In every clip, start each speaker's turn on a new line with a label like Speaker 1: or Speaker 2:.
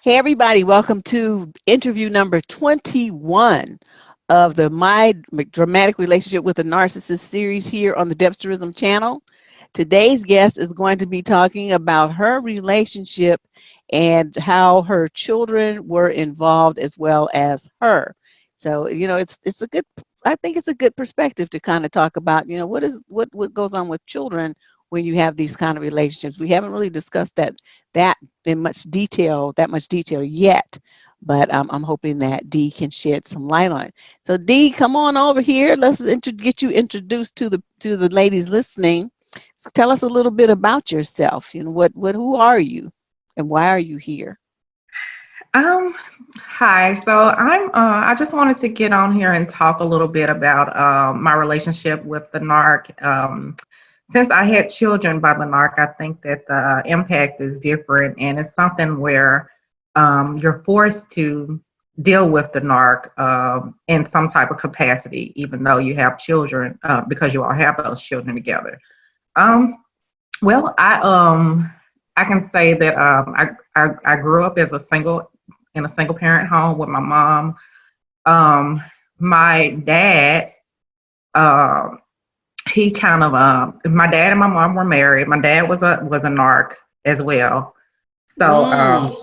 Speaker 1: Hey, everybody, welcome to interview number 21 of the My Dramatic Relationship with a Narcissist series here on the Debsterism channel. Today's guest is going to be talking about her relationship and how her children were involved as well as her. So, it's a good, I think it's a good perspective to kind of talk about, what goes on with children when you have these kind of relationships. We haven't really discussed that in that much detail yet, but I'm hoping that Dee can shed some light on it. So Dee, come on over here. Let's get you introduced to the ladies listening. So tell us a little bit about yourself. Who are you, and why are you here?
Speaker 2: Um, Hi. I just wanted to get on here and talk a little bit about my relationship with the narc. Since I had children by the narc, I think that the impact is different, and it's something where you're forced to deal with the narc in some type of capacity, even though you have children, because you all have those children together. Um, well, I can say that I grew up as a single in a single parent home with my mom. My dad, uh, he kind of my dad and my mom were married. My dad was a narc as well. So
Speaker 1: Mm,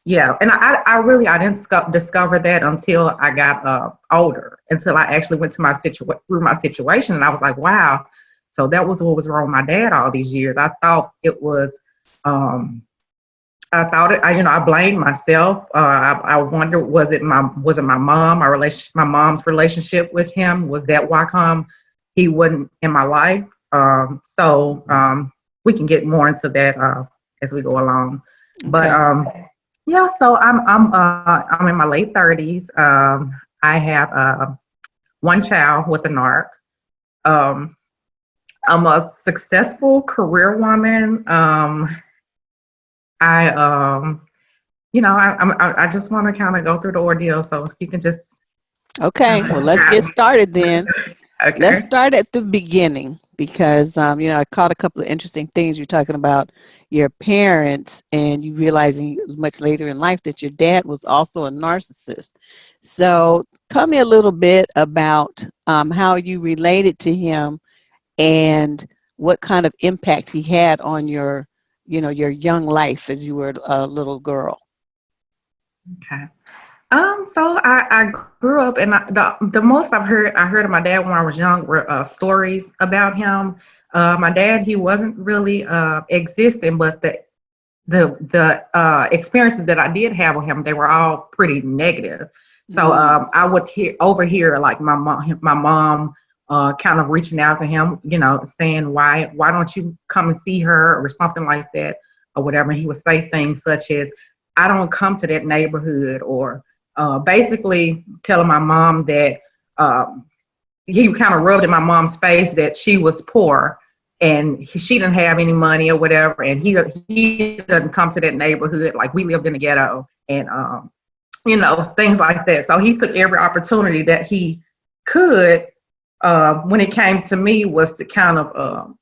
Speaker 2: yeah, and I didn't discover that until I got older, until I actually went to through my situation, and I was like, wow. So that was what was wrong with my dad all these years. I thought it was um, I blamed myself. I wonder, was it my mom, my mom's relationship with him? Was that why come he wasn't in my life? We can get more into that as we go along. But
Speaker 1: okay.
Speaker 2: yeah, so I'm in my late 30s. I have one child with a narc. Um, I'm a successful career woman. I I just want to kind of go through the ordeal, so you can just kind
Speaker 1: Okay.
Speaker 2: of
Speaker 1: Well, let's get started then. Let's
Speaker 2: okay.
Speaker 1: start at the beginning because I caught a couple of interesting things. You're talking about your parents and you realizing much later in life that your dad was also a narcissist. So tell me a little bit about how you related to him and what kind of impact he had on your young life as you were a little girl.
Speaker 2: Okay. So I grew up, and the most I heard of my dad when I was young were stories about him. My dad, he wasn't really existing, but the experiences that I did have with him, they were all pretty negative. So
Speaker 1: Mm,
Speaker 2: I would overhear like my mom kind of reaching out to him, saying why don't you come and see her or something like that or whatever. And he would say things such as, I don't come to that neighborhood, or basically telling my mom that um, he kind of rubbed in my mom's face that she was poor and she didn't have any money or whatever, and he doesn't come to that neighborhood, like we lived in the ghetto, and things like that. So he took every opportunity that he could when it came to me, was to kind of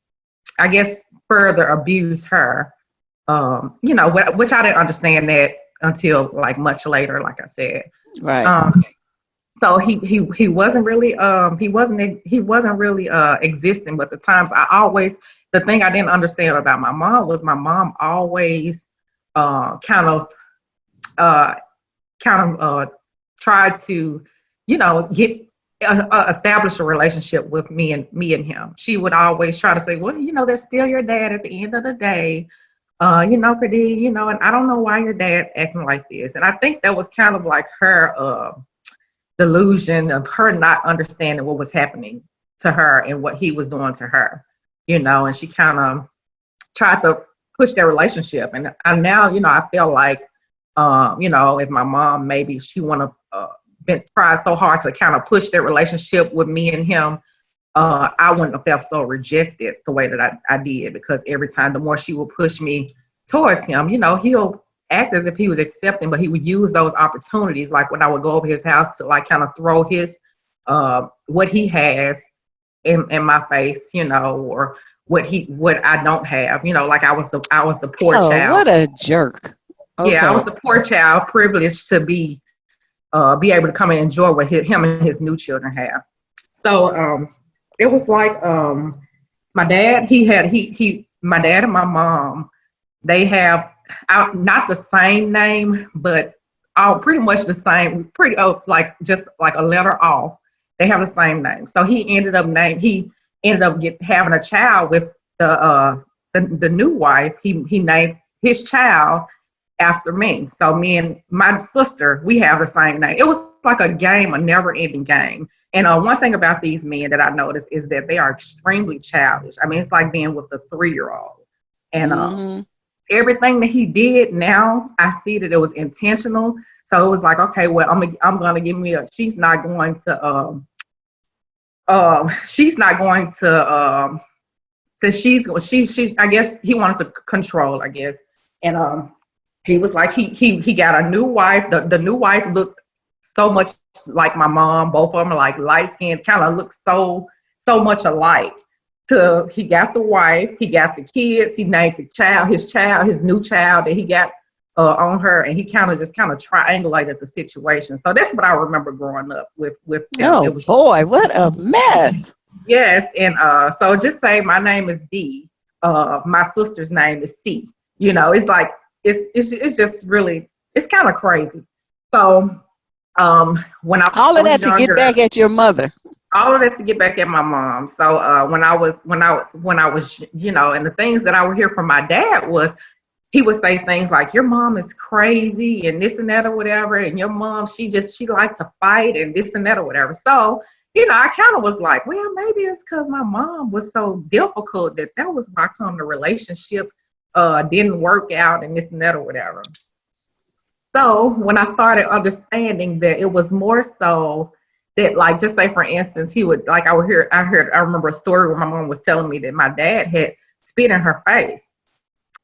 Speaker 2: I guess further abuse her. Which I didn't understand that until like much later, like I said.
Speaker 1: right.
Speaker 2: Um, so he wasn't really he wasn't really existing. But the times the thing I didn't understand about my mom was my mom always uh, kind of uh, tried to get establish a relationship with me and him. She would always try to say, well, that's still your dad at the end of the day. Khadija, and I don't know why your dad's acting like this. And I think that was kind of like her delusion of her not understanding what was happening to her and what he was doing to her, and she kind of tried to push their relationship. And I feel like, if my mom, maybe she would have been tried so hard to kind of push their relationship with me and him, I wouldn't have felt so rejected the way that I did, because every time the more she would push me towards him, he'll act as if he was accepting, but he would use those opportunities, like when I would go over his house, to like kind of throw his what he has in my face, or what I don't have, like I was the poor
Speaker 1: Oh,
Speaker 2: child.
Speaker 1: what a jerk.
Speaker 2: Yeah, I
Speaker 1: Okay.
Speaker 2: was the poor child, privileged to be able to come and enjoy what him and his new children have. So it was like my dad. My dad and my mom. They have not the same name, but all pretty much the same. Pretty like just like a letter off. They have the same name. So he ended up having a child with the new wife. He named his child after me. So me and my sister, we have the same name. It was like a game, a never-ending game. And one thing about these men that I noticed is that they are extremely childish. I mean, it's like being with a 3-year-old. And
Speaker 1: Mm-hmm.
Speaker 2: everything that he did, now I see that it was intentional. So it was like, okay, well, I'm gonna give me a. She's not going to since she's I guess he wanted to control, I guess. And he was like he got a new wife. The new wife looked so much like my mom. Both of them are like light skinned, kind of look so much alike. He got the wife, he got the kids, he named his new child that he got on her, and he kind of triangulated the situation. So that's what I remember growing up with them.
Speaker 1: Oh
Speaker 2: It was
Speaker 1: boy, what a mess.
Speaker 2: yes, and so just say my name is D, my sister's name is C. It's like it's just really it's kind of crazy. So when I
Speaker 1: All of
Speaker 2: was
Speaker 1: that to get
Speaker 2: younger,
Speaker 1: back at your mother.
Speaker 2: all of that to get back at my mom. So when I was and the things that I would hear from my dad was he would say things like, your mom is crazy and this and that or whatever, and your mom, she liked to fight and this and that or whatever. So I kind of was like, well, maybe it's because my mom was so difficult that was why come the relationship didn't work out and this and that or whatever. So when I started understanding that it was more so that, like, just say for instance, he would like I remember a story where my mom was telling me that my dad had spit in her face.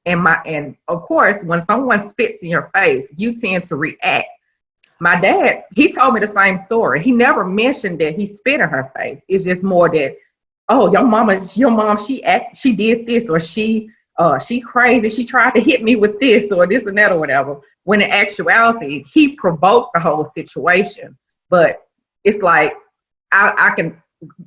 Speaker 2: And of course, when someone spits in your face, you tend to react. My dad, he told me the same story. He never mentioned that he spit in her face. It's just more that, oh, your mom, she did this, or she crazy. She tried to hit me with this or this and that or whatever. When in actuality, he provoked the whole situation. But it's like I can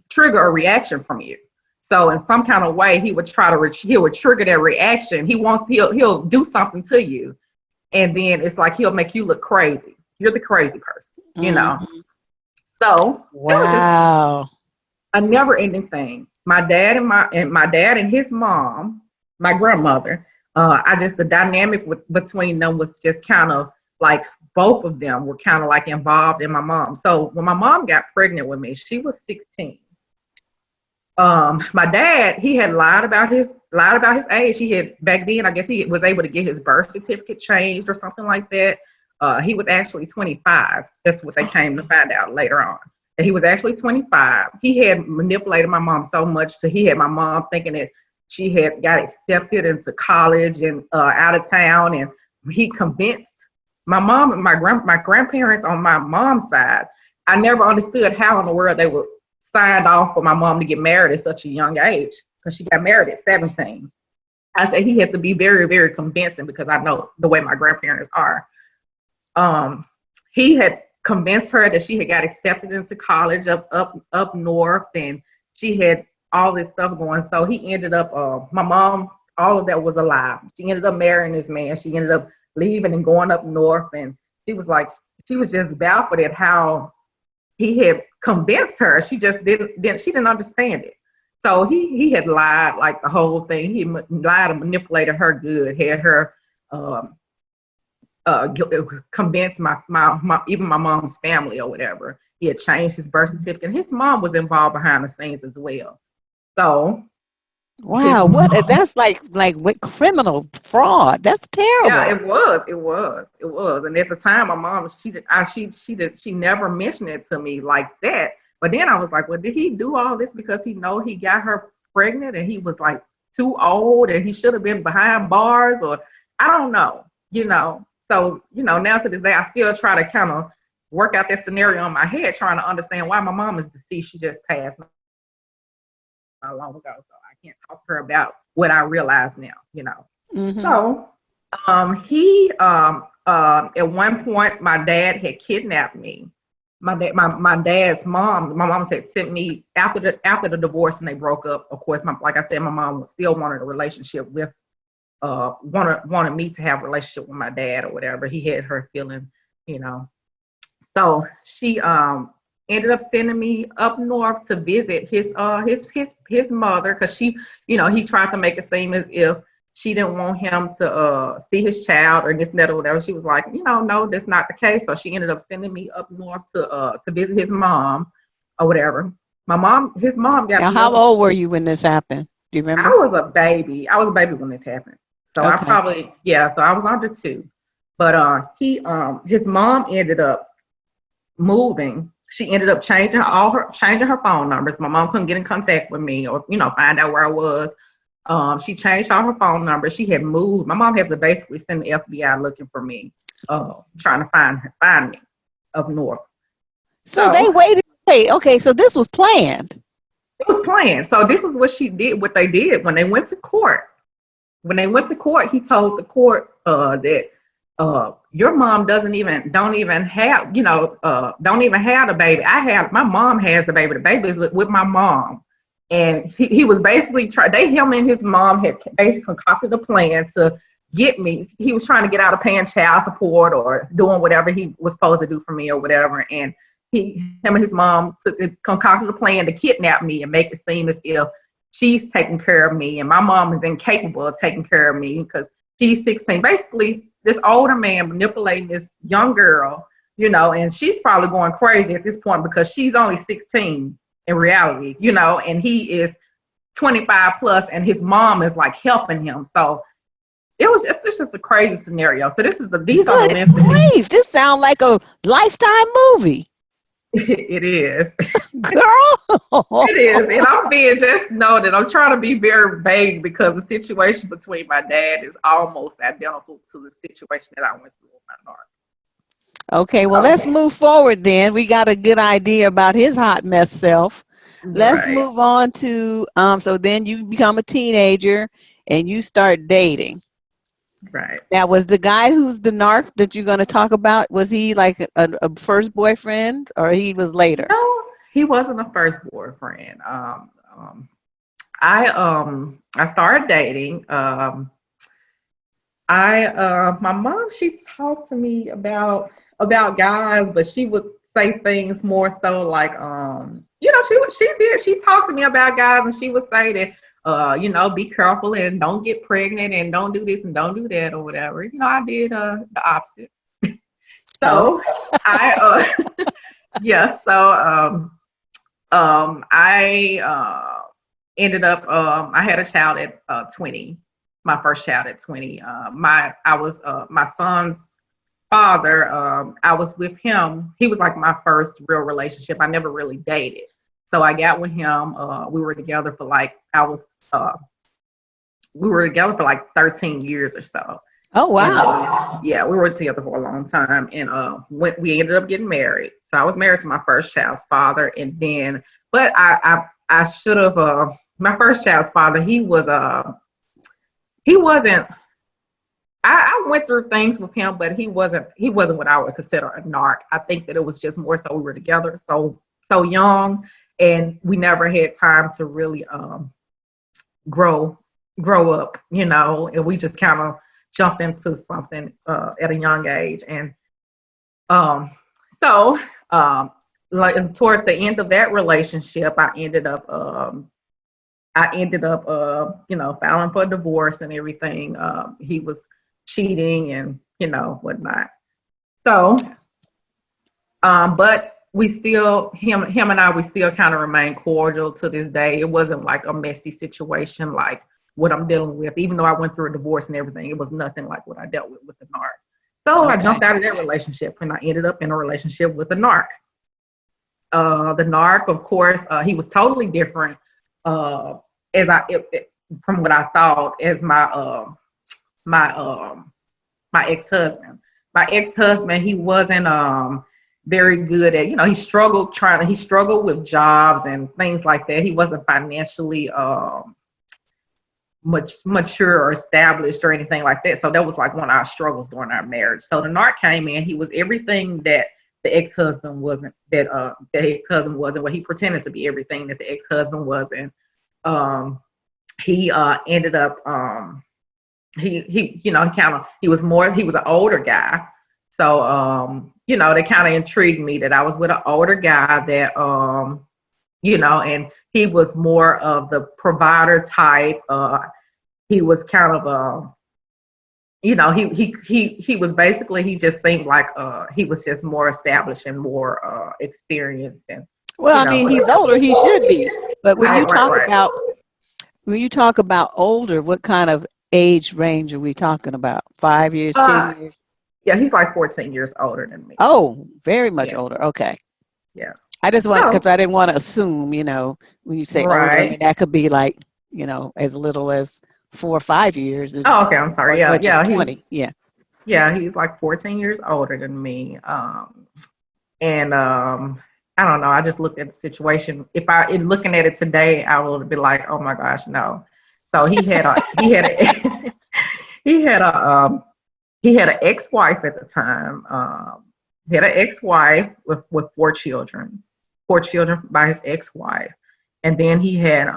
Speaker 2: trigger a reaction from you. So in some kind of way, he would he would trigger that reaction. He'll do something to you, and then it's like he'll make you look crazy. You're the crazy person.
Speaker 1: Mm-hmm.
Speaker 2: So it was just
Speaker 1: Wow.
Speaker 2: a never-ending thing. My dad and his mom, my grandmother. The dynamic between them was just kind of like both of them were kind of like involved in my mom. So when my mom got pregnant with me, she was 16. My dad, he had lied about his age. He had back then, I guess he was able to get his birth certificate changed or something like that. He was actually 25. That's what they came to find out later on. That he was actually 25. He had manipulated my mom so much that he had my mom thinking that she had got accepted into college and out of town, and he convinced my mom and my grandparents on my mom's side. I never understood how in the world they would signed off for my mom to get married at such a young age, because she got married at 17. I said he had to be very, very convincing, because I know the way my grandparents are. He had convinced her that she had got accepted into college up north, and she had all this stuff going. So he ended up, my mom, all of that was a lie. She ended up marrying this man. She ended up leaving and going up north, and she was just baffled at how he had convinced her. She just didn't understand it. So he had lied like the whole thing. He lied and manipulated her good, had her convinced even my mom's family or whatever. He had changed his birth certificate, and his mom was involved behind the scenes as well. So his
Speaker 1: Wow. What?
Speaker 2: mom,
Speaker 1: That's like what criminal fraud. That's
Speaker 2: yeah,
Speaker 1: terrible.
Speaker 2: it was. And at the time, my mom, she never mentioned it to me like that. But then I was like, well, did he do all this because he know he got her pregnant and he was like too old and he should have been behind bars, or I don't know. So, now to this day, I still try to kind of work out that scenario in my head, trying to understand why my mom is deceased. She just passed not long ago. So I can't talk to her about what I realize now.
Speaker 1: Mm-hmm.
Speaker 2: So He at one point my dad had kidnapped me. My dad's mom, my mom had sent me after the divorce and they broke up. Of course, like I said, my mom still wanted a relationship with wanted me to have a relationship with my dad or whatever. He had her feeling, you know. So she ended up sending me up north to visit his mother, because she, he tried to make it seem as if she didn't want him to see his child or this and that or whatever. She was like, no, that's not the case. So she ended up sending me up north to visit his mom or whatever. His mom got
Speaker 1: Now,
Speaker 2: me
Speaker 1: how
Speaker 2: up.
Speaker 1: old were you when this happened? Do you
Speaker 2: I
Speaker 1: remember?
Speaker 2: was a baby. I was a baby when this happened. So I
Speaker 1: Okay.
Speaker 2: probably, yeah, so I was under 2. But his mom ended up moving. She ended up changing her phone numbers. My mom couldn't get in contact with me or find out where I was. She changed all her phone numbers. She had moved. My mom had to basically send the FBI looking for me, trying to find me up north.
Speaker 1: So
Speaker 2: So
Speaker 1: they waited. Wait, okay, so this was planned.
Speaker 2: it was planned. So this is what she did. What they did when they went to court. When they went to court, he told the court that your mom don't even have don't even have the baby. My mom has the baby. The baby is with my mom. And he was basically him and his mom had basically concocted a plan to get me. He was trying to get out of paying child support or doing whatever he was supposed to do for me or whatever. And him and his mom concocted a plan to kidnap me and make it seem as if she's taking care of me and my mom is incapable of taking care of me because she's 16. Basically, this older man manipulating this young girl, and she's probably going crazy at this point because she's only 16 in reality, and he is 25 plus and his mom is like helping him. So it's just a crazy scenario. So these are the
Speaker 1: Good
Speaker 2: men.
Speaker 1: grief. This sounds like a Lifetime movie.
Speaker 2: It is.
Speaker 1: Girl.
Speaker 2: It is. And I'm being just know that I'm trying to be very vague because the situation between my dad is almost identical to the situation that I went through with my daughter.
Speaker 1: Okay, well, let's
Speaker 2: So,
Speaker 1: move forward then. We got a good idea about his hot mess self. Let's
Speaker 2: right,
Speaker 1: move on to so then you become a teenager and you start dating.
Speaker 2: right.
Speaker 1: Now, was the guy who's the narc that you're going to talk about, was he like a first boyfriend or he was later?
Speaker 2: No, he wasn't a first boyfriend. I started dating. My mom, she talked to me about guys, but she would say things more so like she talked to me about guys and she would say that be careful and don't get pregnant and don't do this and don't do that or whatever. I did the opposite.
Speaker 1: Oh,
Speaker 2: So I yeah, so I ended up I had a child at 20, my first child at 20. My son's father. I was with him. He was like my first real relationship. I never really dated. So I got with him. We were together for we were together for like 13 years or so.
Speaker 1: oh
Speaker 2: And
Speaker 1: wow.
Speaker 2: yeah, we were together for a long time. And we ended up getting married. So I was married to my first child's father, and then, but I should have. My first child's father, he wasn't. I went through things with him, but he wasn't what I would consider a narc. I think that it was just more so we were together so young, and we never had time to really grow up, and we just kind of jumped into something at a young age. And so like toward the end of that relationship, I ended up filing for divorce and everything. He was cheating and whatnot. So but we still, him and I, we still kind of remain cordial to this day. It wasn't like a messy situation like what I'm dealing with. Even though I went through a divorce and everything, it was nothing like what I dealt with the narc. So I
Speaker 1: Okay.
Speaker 2: jumped out of that relationship and I ended up in a relationship with a narc. The narc, of course, he was totally different from what I thought as my ex-husband. My ex-husband, he wasn't very good at, he struggled with jobs and things like that. He wasn't financially much mature or established or anything like that. So that was like one of our struggles during our marriage. So the narc came in. He was everything that the ex-husband wasn't. The ex-husband wasn't. Well, he pretended to be everything that the ex-husband wasn't. He ended up. He was an older guy. So that kind of intrigued me that I was with an older guy that and he was more of the provider type. He was kind of he was basically, he just seemed like he was just more established and more experienced. And
Speaker 1: well, I mean, he's older, he should be. But when you talk
Speaker 2: right.
Speaker 1: about older, what kind of age range are we talking about? 5 years, 10 years?
Speaker 2: Yeah, he's like 14 years older than me.
Speaker 1: Oh, very much older. Okay.
Speaker 2: Yeah.
Speaker 1: I just want, because I didn't want to assume, when you say older, I mean, that could be like, as little as 4 or 5 years.
Speaker 2: Oh, okay. I'm sorry.
Speaker 1: As much as 20.
Speaker 2: Yeah, he's like 14 years older than me. And I don't know. I just looked at the situation. In looking at it today, I would be like, oh my gosh, no. So he had an ex-wife at the time. He had an ex-wife with 4 children by his ex-wife, and then he had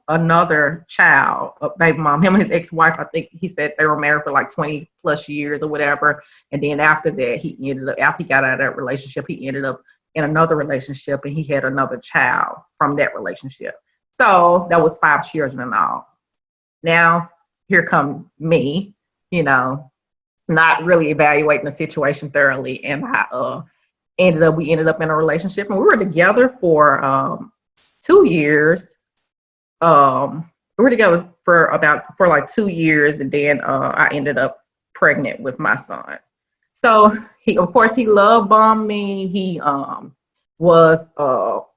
Speaker 2: another child, a baby mom. Him and his ex-wife, I think he said they were married for like 20 plus years or whatever. And then after that, after he got out of that relationship, he ended up in another relationship, and he had another child from that relationship. So that was 5 children in all. Now here come me, not really evaluating the situation thoroughly, and we ended up in a relationship, and we were together for 2 years. We were together for like 2 years, and then I ended up pregnant with my son. So he love bombed me. He was so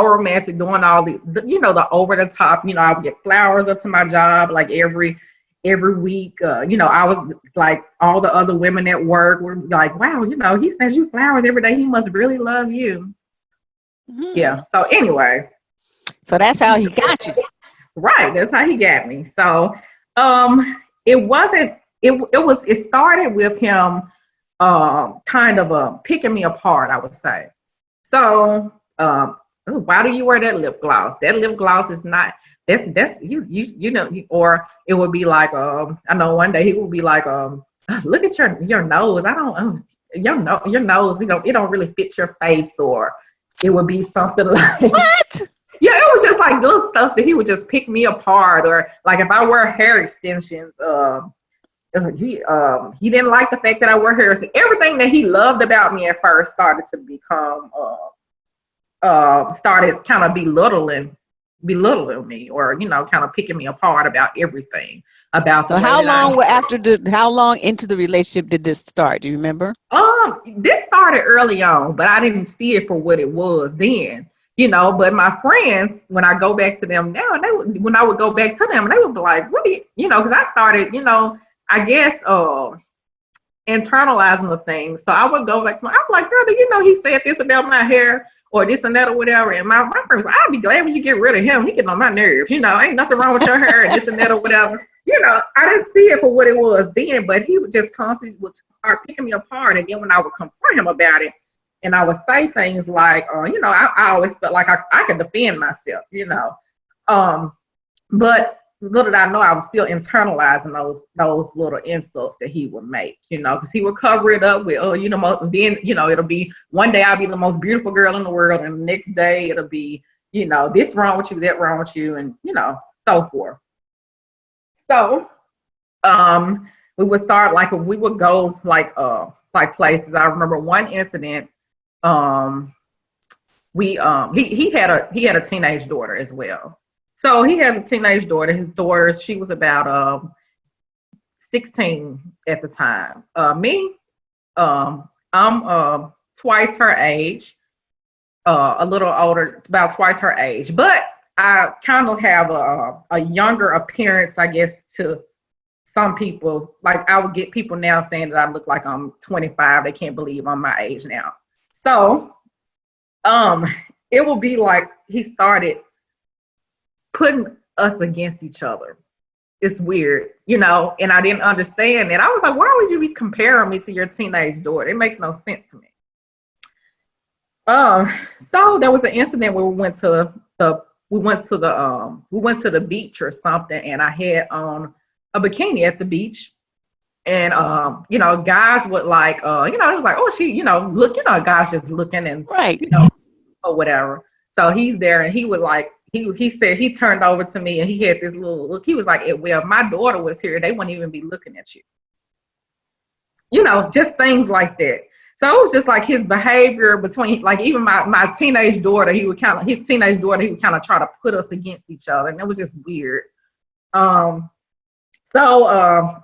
Speaker 2: romantic, doing all the over the top. I would get flowers up to my job like every week. I was like, all the other women at work were like, wow, he sends you flowers every day. He must really love you. Mm-hmm. Yeah. So anyway.
Speaker 1: So that's how he got you.
Speaker 2: Right. That's how he got me. So it started with him kind of picking me apart, I would say. So why do you wear that lip gloss? That lip gloss is not, that's or it would be like, I know one day he would be like, look at your nose. Your nose, it don't really fit your face. Or it would be something like,
Speaker 1: what?
Speaker 2: Yeah, it was just like little stuff that he would just pick me apart. Or like if I wear hair extensions, he didn't like the fact that I wear hair. So everything that he loved about me at first started to become started kind of belittling me, or kind of picking me apart about everything.
Speaker 1: So how long into the relationship did this start? Do you remember?
Speaker 2: This started early on, but I didn't see it for what it was then. But my friends, when I go back to them now, when I would go back to them, they would be like, what do you, because I started, I guess, internalizing the things. So I would go back to I'm like, girl, do you know he said this about my hair or this and that or whatever? And my friends, I'd be glad when you get rid of him. He getting on my nerves. Ain't nothing wrong with your hair and this and that or whatever. I didn't see it for what it was then, but he would just constantly start picking me apart. And then when I would confront him about it, and I would say things like, I always felt like I could defend myself, but little did I know I was still internalizing those little insults that he would make, because he would cover it up with, then, it'll be one day I'll be the most beautiful girl in the world, and the next day it'll be, this wrong with you, that wrong with you, and, so forth. So, we would start, like, if we would go, like places. I remember one incident, he had a teenage daughter as well. So he has a teenage daughter. His daughter, she was about 16 at the time. I'm twice her age, a little older, about twice her age. But I kind of have a younger appearance, I guess, to some people. Like, I would get people now saying that I look like I'm 25. They can't believe I'm my age now. So it will be like he started putting us against each other. It's weird, you know, and I didn't understand it. I was like, why would you be comparing me to your teenage daughter? It makes no sense to me. So there was an incident where we went to the beach or something, and I had on a bikini at the beach. And you know, guys would like you know, it was like, oh, she, you know, look, you know, guys just looking and
Speaker 1: Right.
Speaker 2: you know, or whatever. So he's there and he would like he said he turned over to me and he had this little look. He was like, well, if my daughter was here, they wouldn't even be looking at you. You know, just things like that. So it was just like his behavior between, like, even my teenage daughter, he would kind of try to put us against each other, and it was just weird. So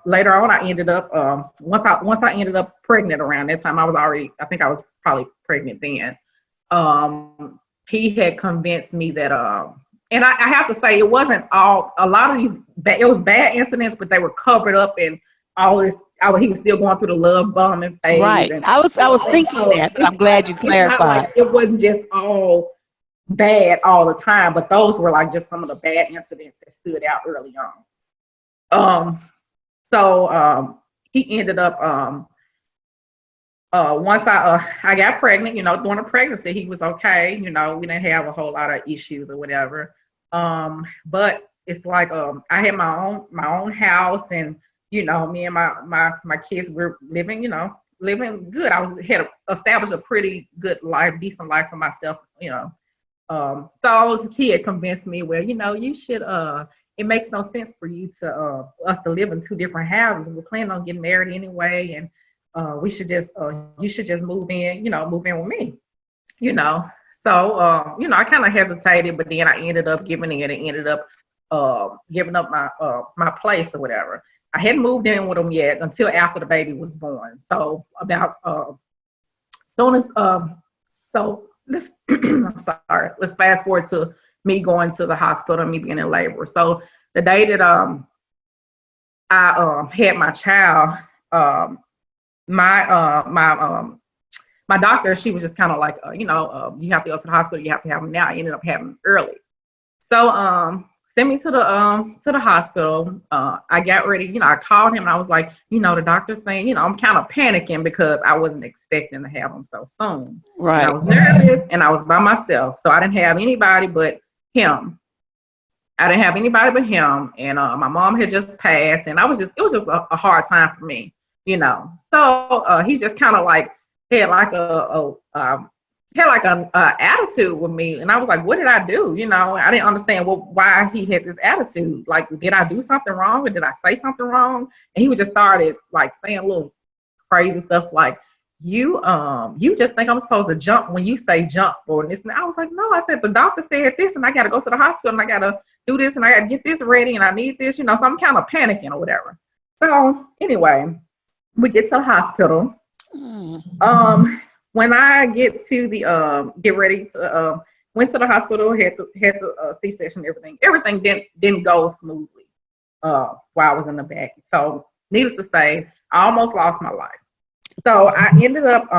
Speaker 2: later on, I ended up once I ended up pregnant around that time. I think I was probably pregnant then. He had convinced me that and I have to say, it wasn't a lot of these it was bad incidents, but they were covered up in all this. He was still going through the love bombing phase.
Speaker 1: Right.
Speaker 2: And
Speaker 1: I was thinking that, but I'm glad you
Speaker 2: it's not
Speaker 1: clarified.
Speaker 2: like it wasn't just all bad all the time, but those were like just some of the bad incidents that stood out early on. So he ended up once I got pregnant, you know, during the pregnancy, he was okay. You know, we didn't have a whole lot of issues or whatever. But it's like I had my own house, and you know, me and my kids were living good. Had established a pretty good life, decent life for myself, you know. So he had convinced me, well, you know, you should it makes no sense for you to us to live in two different houses. We're planning on getting married anyway, and you should just move in with me, you know. So you know, I kind of hesitated, but then I ended up giving in and ended up giving up my place or whatever. I hadn't moved in with him yet until after the baby was born. So about soon as so let's I'm sorry, let's fast forward to me going to the hospital and me being in labor. So the day that I had my child, my doctor, she was just kind of like, you have to go to the hospital. You have to have him now. I ended up having him early. So sent me to the hospital. I got ready. You know, I called him and I was like, you know, the doctor's saying, you know, I'm kind of panicking because I wasn't expecting to have him so soon.
Speaker 1: Right.
Speaker 2: And I was nervous and I was by myself. So I didn't have anybody but him. And my mom had just passed, and it was just a hard time for me, you know. So he just kind of like had like an attitude with me, and I was like, what did I do? You know, I didn't understand why he had this attitude. Like, did I do something wrong, or did I say something wrong? And he was just started like saying little crazy stuff like, you just think I'm supposed to jump when you say jump or this. And I was like, no, I said, the doctor said this, and I got to go to the hospital, and I got to do this, and I got to get this ready, and I need this, you know, so I'm kind of panicking or whatever. So anyway, we get to the hospital. When I get to the get ready to went to the hospital, had the C-section, everything didn't go smoothly while I was in the back. So needless to say, I almost lost my life. So I ended up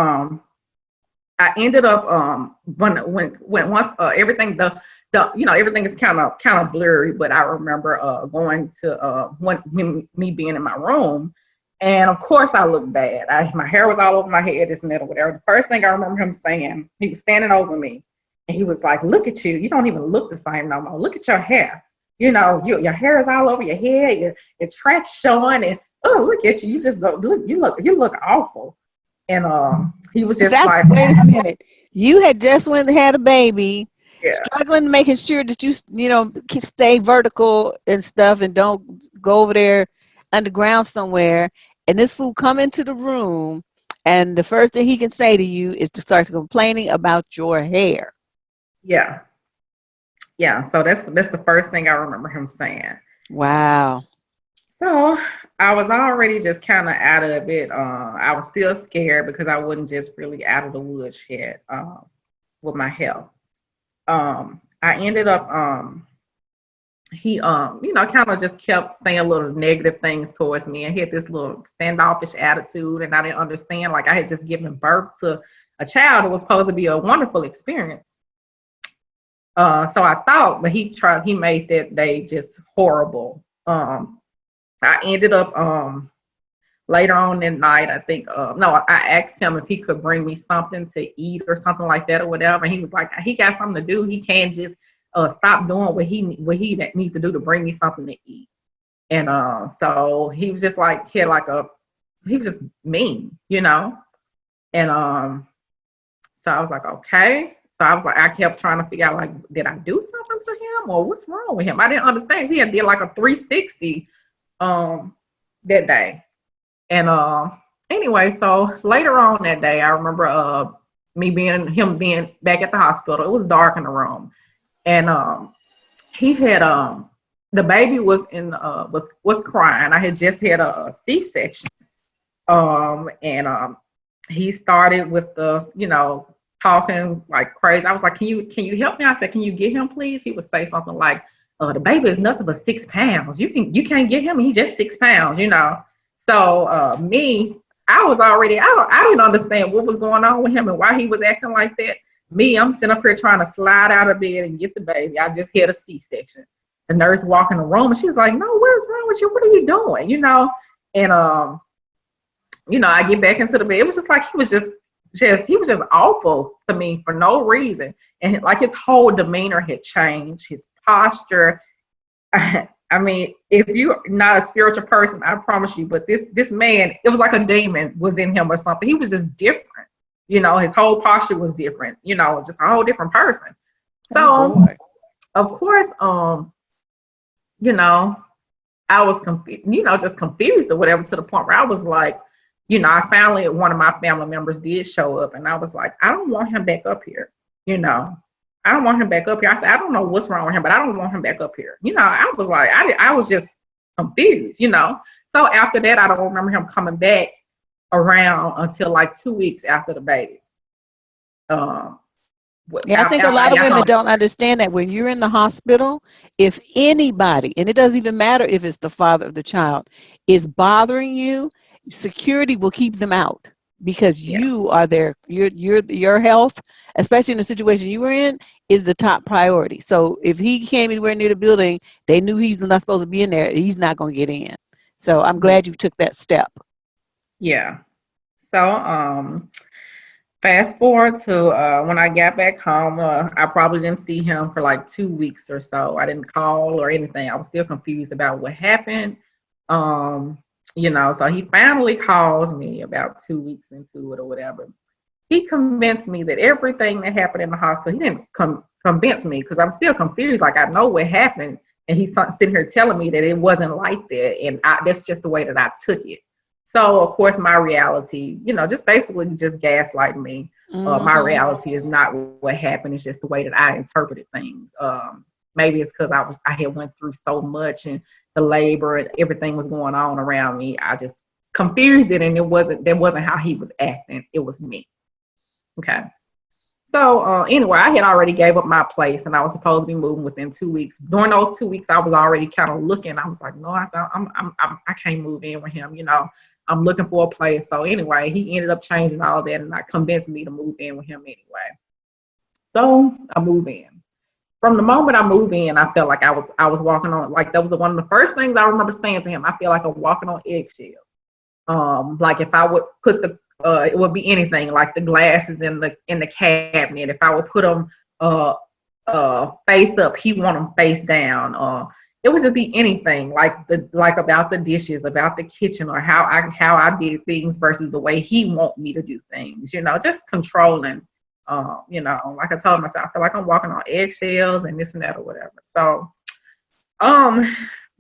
Speaker 2: when once everything everything is kind of blurry, but I remember going to me being in my room. And of course, I looked bad. My hair was all over my head, this and that, or whatever. The first thing I remember him saying, he was standing over me, and he was like, "Look at you. You don't even look the same no more. Look at your hair. You know, your hair is all over your head. Your tracks showing, and oh, look at you. You just don't look. You look awful." And he was just like,
Speaker 1: "Wait a minute. You had just went and had a baby."
Speaker 2: Yeah.
Speaker 1: Struggling, making sure that you stay vertical and stuff, and don't go over there underground somewhere. And this fool come into the room, and the first thing he can say to you is to start complaining about your hair.
Speaker 2: Yeah. So that's the first thing I remember him saying.
Speaker 1: Wow.
Speaker 2: So I was already just kind of out of it. I was still scared because I wasn't just really out of the woods yet with my health. I ended up he kind of just kept saying little negative things towards me, and he had this little standoffish attitude, and I didn't understand, like, I had just given birth to a child. It was supposed to be a wonderful experience. So I thought, but he made that day just horrible. I ended up later on that night, I think, no, I asked him if he could bring me something to eat or something like that or whatever. And he was like, he got something to do. He can't just stop doing what he needs to do to bring me something to eat. And so he was just like, he was just mean, you know? And so I was like, okay. So I was like, I kept trying to figure out, like, did I do something to him or what's wrong with him? I didn't understand. He had did like a 360 that day. And anyway, so later on that day, I remember him being back at the hospital. It was dark in the room. And he had the baby was crying. I had just had a C-section. And he started with the, talking like crazy. I was like, can you help me? I said, can you get him, please? He would say something like, the baby is nothing but 6 pounds. You can't get him. He's just 6 pounds, So I was already, I didn't understand what was going on with him and why he was acting like that. I'm sitting up here trying to slide out of bed and get the baby. I just had a C-section. The nurse walked in the room and she was like, no, what is wrong with you? What are you doing? And I get back into the bed. It was just like he was just awful to me for no reason. And like his whole demeanor had changed, his posture. I mean, if you're not a spiritual person, I promise you, but this man, it was like a demon was in him or something. He was just different. His whole posture was different, just a whole different person. So, of course, I was confused, just confused or whatever, to the point where I was like, I finally, one of my family members did show up, and I was like, I don't want him back up here. I don't want him back up here. I said, I don't know what's wrong with him, but I don't want him back up here. I was like, I was just confused, So after that, I don't remember him coming back around until like 2 weeks after the baby.
Speaker 1: I think a lot of women don't understand that when you're in the hospital, if anybody, and it doesn't even matter if it's the father of the child, is bothering you, security will keep them out because you are there. Your health, especially in the situation you were in, is the top priority. So if he came anywhere near the building, they knew he's not supposed to be in there. He's not going to get in. So I'm glad you took that step.
Speaker 2: Yeah. So fast forward to when I got back home, I probably didn't see him for like 2 weeks or so. I didn't call or anything. I was still confused about what happened. So he finally calls me about 2 weeks into it or whatever. He convinced me that everything that happened in the hospital, he didn't convince me because I'm still confused. Like, I know what happened. And he's sitting here telling me that it wasn't like that. And that's just the way that I took it. So, of course, my reality, just basically just gaslighting me. Mm-hmm. My reality is not what happened. It's just the way that I interpreted things. Maybe it's because I had went through so much and the labor and everything was going on around me. I just confused it, and that wasn't how he was acting. It was me. Okay. So anyway, I had already gave up my place, and I was supposed to be moving within 2 weeks. During those 2 weeks, I was already kind of looking. I was like, no, I can't move in with him. I'm looking for a place. So anyway, he ended up changing all that, and convinced me to move in with him anyway. So I moved in. From the moment I moved in, I felt like I was walking on, like, that was one of the first things I remember saying to him. I feel like I'm walking on eggshells. Like if I would put it would be anything, like the glasses in the cabinet. If I would put them face up, he want them face down. It would just be anything, like about the dishes, about the kitchen, or how I did things versus the way he want me to do things. Just controlling. Like I told myself, I feel like I'm walking on eggshells and this and that or whatever. So,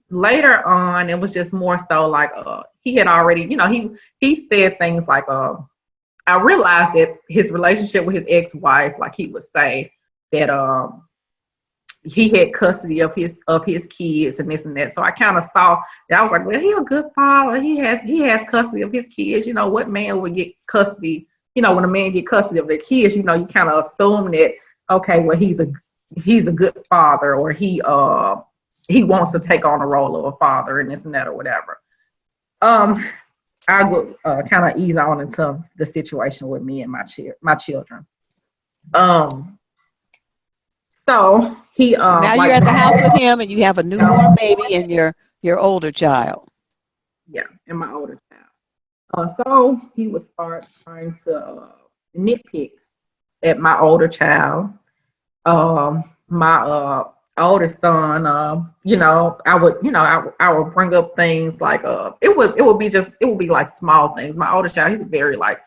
Speaker 2: later on, it was just more so like he had already, he said things like I realized that his relationship with his ex-wife, like he would say that he had custody of his kids and this and that. So I kind of saw that. I was like, well, he's a good father. He has custody of his kids. What man would get custody? When a man get custody of their kids, you kind of assume that, okay, well, he's a good father, or he wants to take on the role of a father and this and that or whatever. I would kind of ease on into the situation with me and my children. So he
Speaker 1: So now you're
Speaker 2: like
Speaker 1: at the house with him, and you have a newborn baby and your older child.
Speaker 2: yeah, and my older child. So he would start trying to nitpick at my older child. My oldest son, I would bring up things like it would be like small things. My oldest child, he's very like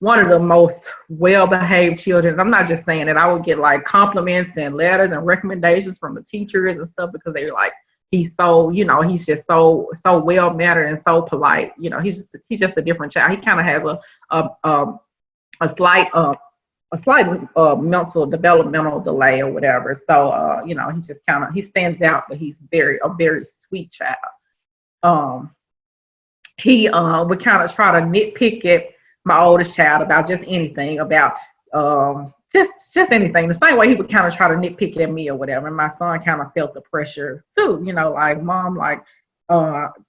Speaker 2: one of the most well-behaved children. I'm not just saying that. I would get like compliments and letters and recommendations from the teachers and stuff because they were like, he's so, he's just so well mannered and so polite. He's just a different child. He kind of has a slight mental developmental delay or whatever. So he just he stands out, but he's a very sweet child. He would kind of try to nitpick at my oldest child about just anything, about just anything. The same way he would kind of try to nitpick at me or whatever. And my son kind of felt the pressure too, like, mom, like,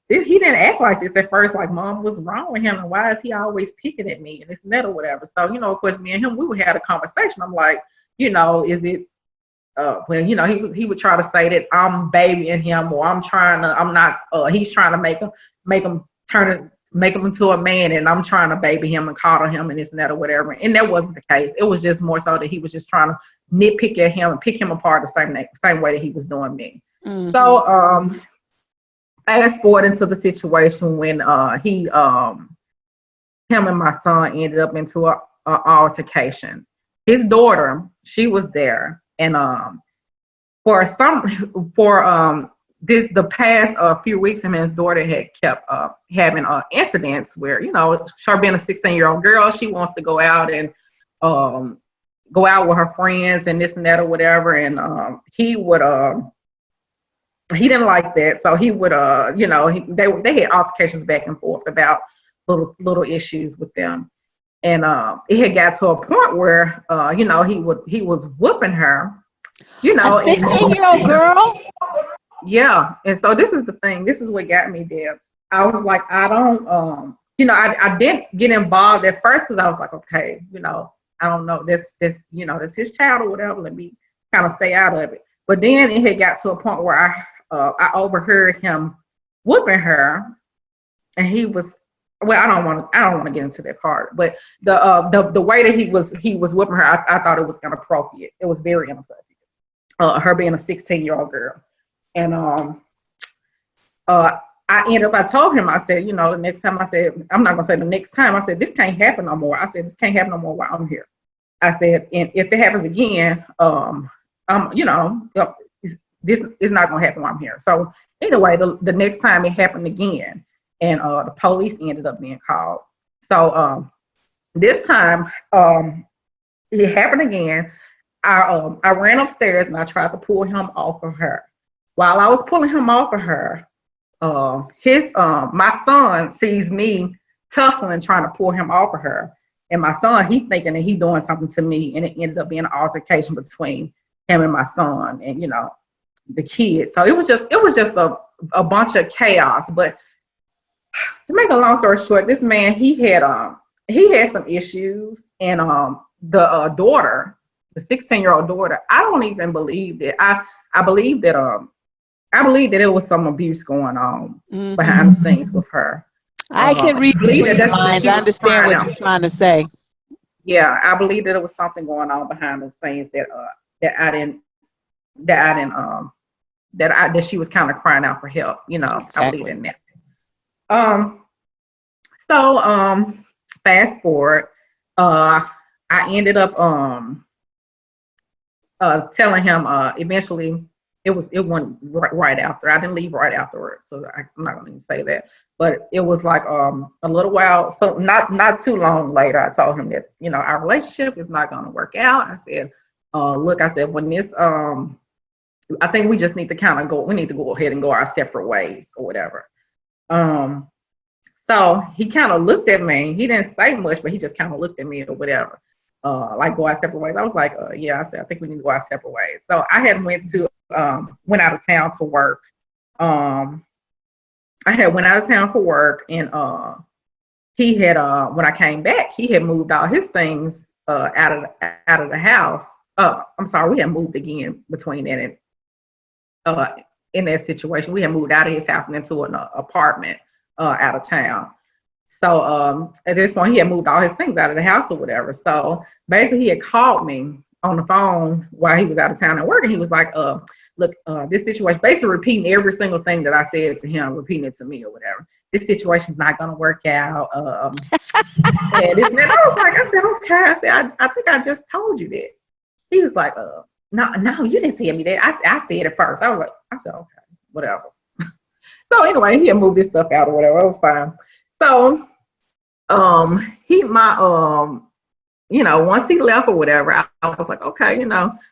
Speaker 2: he didn't act like this at first, like, mom, what's wrong with him and why is he always picking at me and this and that or whatever. So, of course, me and him, we would have a conversation. I'm like, is it he would try to say that I'm babying him, or he's trying to make him into a man, and I'm trying to baby him and coddle him and this and that or whatever. And that wasn't the case. It was just more so that he was just trying to nitpick at him and pick him apart the same way that he was doing me. Mm-hmm. So fast forward into the situation when him and my son ended up into a altercation. His daughter, she was there, and the past few weeks, him and his daughter had kept having incidents where, her being a 16-year-old girl, she wants to go out and go out with her friends and this and that or whatever, and he didn't like that, so he would they had altercations back and forth about little issues with them, and it had got to a point where he was whooping her,
Speaker 1: a 16-year-old girl.
Speaker 2: Yeah, and so this is the thing. This is what got me there. I was like, I don't, I didn't get involved at first because I was like, okay, I don't know, this that's his child or whatever. Let me kind of stay out of it. But then it had got to a point where I overheard him whooping her, and he was, well, I don't want to get into that part, but the way that he was whooping her, I thought it was inappropriate. It was very inappropriate. Her being a 16-year-old girl. And I told him, I said, the next time, I said, I'm not going to say the next time, I said, this can't happen no more. I said, this can't happen no more while I'm here. I said, and if it happens again, this is not going to happen while I'm here. So anyway, the next time it happened again, and the police ended up being called. So this time it happened again. I ran upstairs and I tried to pull him off of her. While I was pulling him off of her, my son sees me tussling, trying to pull him off of her. And my son, he's thinking that he's doing something to me, and it ended up being an altercation between him and my son and, the kids. So it was just a bunch of chaos. But to make a long story short, this man, he had some issues, and the daughter, the 16-year-old daughter, I don't even believe that. I believe that it was some abuse going on behind the scenes with her.
Speaker 1: I can read between the lines. I understand what you're trying to say.
Speaker 2: Yeah, I believe that it was something going on behind the scenes that she was kind of crying out for help. Exactly. I believe in that. So fast forward, I ended up telling him eventually. It went right after. I didn't leave right afterwards, so I'm not going to even say that. But it was like a little while, so not too long later, I told him that our relationship is not going to work out. I said, look, I said, when this, I think we just need to kind of go. We need to go ahead and go our separate ways or whatever. So he kind of looked at me. He didn't say much, but he just kind of looked at me or whatever. Like, go our separate ways. I was like, yeah. I said, I think we need to go our separate ways. So I had went out of town to work. I had went out of town for work, and when I came back, he had moved all his things out of the house I'm sorry, we had moved again between that and in that situation. We had moved out of his house and into an apartment out of town. So at this point, he had moved all his things out of the house or whatever. So basically, he had called me on the phone while he was out of town at work, and he was like, look, this situation, basically repeating every single thing that I said to him, repeating it to me or whatever. This situation's not going to work out. And I was like, I said, okay. I said, I think I just told you that. He was like, no, you didn't tell me that. I said it first. I said, okay, whatever. So anyway, he had moved this stuff out or whatever. It was fine. So, once he left or whatever, I was like, okay,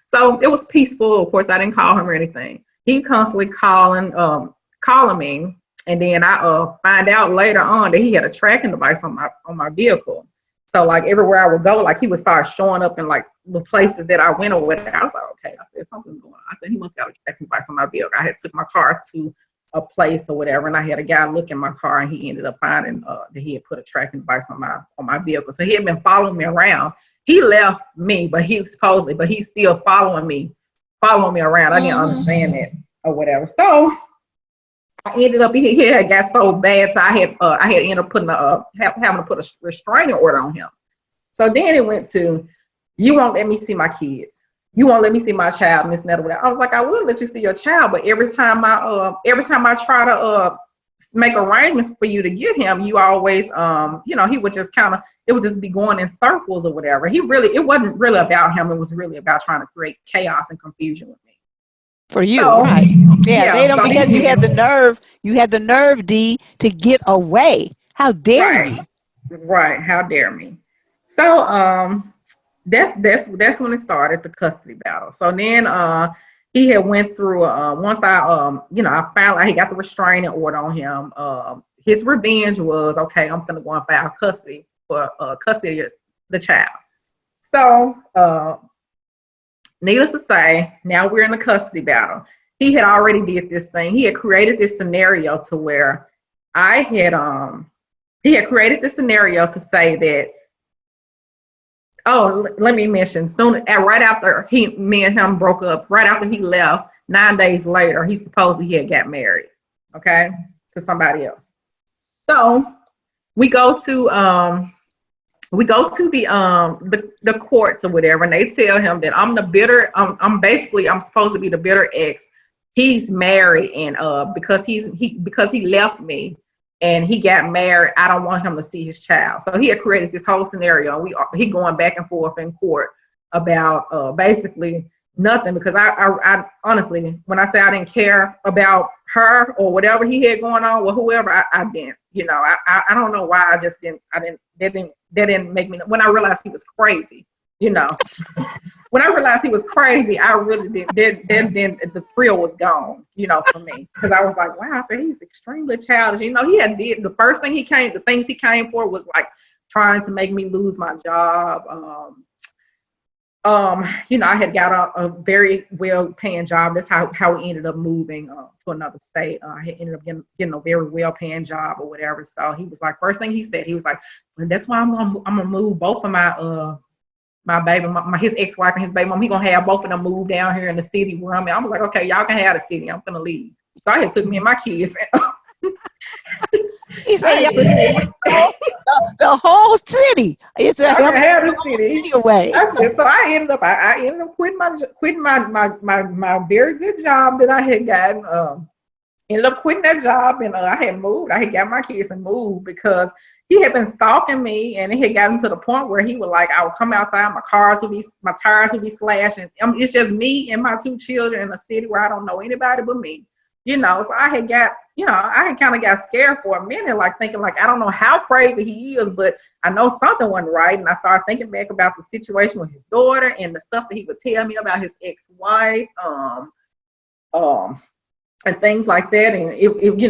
Speaker 2: so it was peaceful. Of course, I didn't call him or anything. He constantly calling me. And then I find out later on that he had a tracking device on my vehicle. So like everywhere I would go, like he would start showing up in like the places that I went or whatever. I was like, okay, I said, something's going on. I said, he must have a tracking device on my vehicle. I had took my car to a place or whatever, and I had a guy look in my car, and he ended up finding that he had put a tracking device on my vehicle. So he had been following me around. He left me, but he's still following me around. I didn't understand that or whatever. So I ended up he had got so bad, so I had ended up putting having to put a restraining order on him. So then it went to, you won't let me see my kids. You won't let me see my child, and this and that or whatever. I was like, I will let you see your child, but every time I try to make arrangements for you to get him, you always he would just it would just be going in circles or whatever. It wasn't really about him. It was really about trying to create chaos and confusion with me.
Speaker 1: For you, right? Yeah, they don't, because you had the nerve, D, to get away. How dare you?
Speaker 2: Right? How dare me? So that's when it started, the custody battle. So then he had went through once I found out he got the restraining order on him. His revenge was, okay, I'm gonna go and file custody for custody of the child. So needless to say, now we're in the custody battle. He had already did this thing. He had created this scenario to where he had created this scenario to say that, let me mention, right after me and him broke up, right after he left, 9 days later, he supposedly he had got married, okay, to somebody else. So we go to the courts or whatever, and they tell him that I'm I'm supposed to be the bitter ex. He's married, and because he left me and he got married, I don't want him to see his child. So he had created this whole scenario. He going back and forth in court about basically nothing, because I honestly, when I say I didn't care about her or whatever he had going on with whoever, I didn't. I don't know why. That didn't make me. When I realized he was crazy, when I realized he was crazy, I really did. Then the thrill was gone, for me, because I was like, wow. I said, he's extremely childish. He had did the first thing the things he came for was like trying to make me lose my job. I had got a very well-paying job. That's how we ended up moving to another state. I had ended up getting a very well-paying job or whatever. So he was like, first thing he said, he was like, well, that's why I'm gonna move both of my baby, his ex-wife and his baby mom. He gonna have both of them move down here in the city where I'm at. I was like, okay, y'all can have the city. I'm gonna leave. So I had took me and my kids.
Speaker 1: He said, the whole city. He said,
Speaker 2: I can have the city
Speaker 1: away.
Speaker 2: So I ended up quitting my very good job that I had gotten. Ended up quitting that job, and I had moved. I had got my kids and moved because he had been stalking me, and it had gotten to the point where he would I would come outside, my tires would be slashed, and it's just me and my 2 children in a city where I don't know anybody but me. So I had kind of got scared for a minute, thinking I don't know how crazy he is, but I know something wasn't right. And I started thinking back about the situation with his daughter and the stuff that he would tell me about his ex-wife, and things like that. And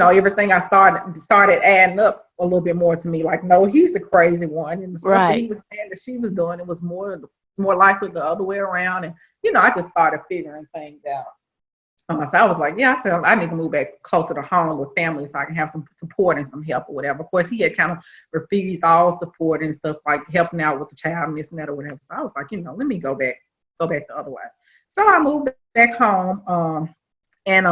Speaker 2: everything I started adding up a little bit more to me. No, he's the crazy one, and the stuff that he was saying that she was doing, it was more likely the other way around. And I just started figuring things out. So I was like, I said, I need to move back closer to home with family so I can have some support and some help or whatever. Of course, he had kind of refused all support and stuff, like helping out with the child and this and that or whatever. So I was like, let me go back go back the other way. So I moved back home, and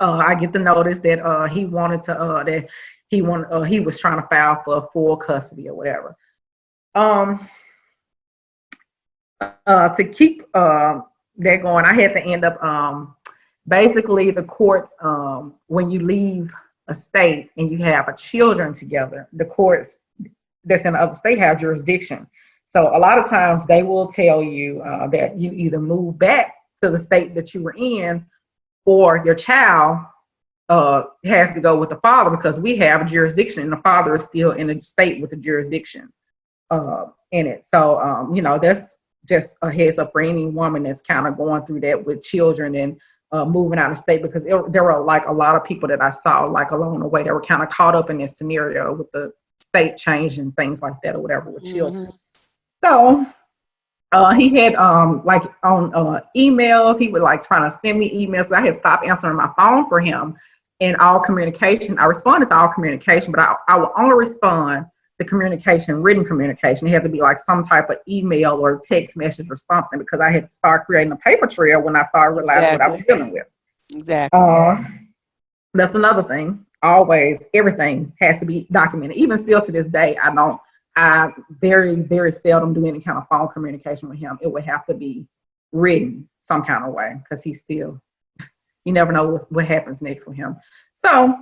Speaker 2: I get the notice that he wanted to he was trying to file for full custody or whatever. Um, to keep that going, I had to end up basically the courts, when you leave a state and you have a children together, the courts that's in the other state have jurisdiction. So a lot of times they will tell you that you either move back to the state that you were in, or your child has to go with the father, because we have a jurisdiction and the father is still in a state with the jurisdiction in it. So, that's just a heads up for any woman that's kind of going through that with children and moving out of state, because there were like a lot of people that I saw like along the way that were kind of caught up in this scenario with the state change and things like that or whatever with children. So he had like on emails, he would like trying to send me emails. So I had stopped answering my phone for him in all communication. I responded to all communication, but I will only respond to communication, written communication. It had to be like some type of email or text message or something, because I had to start creating a paper trail when I started realizing what I was dealing with.
Speaker 1: Exactly.
Speaker 2: That's another thing. Always, everything has to be documented. Even still to this day, I very, very seldom do any kind of phone communication with him. It would have to be written some kind of way, because he's still, you never know what happens next with him. So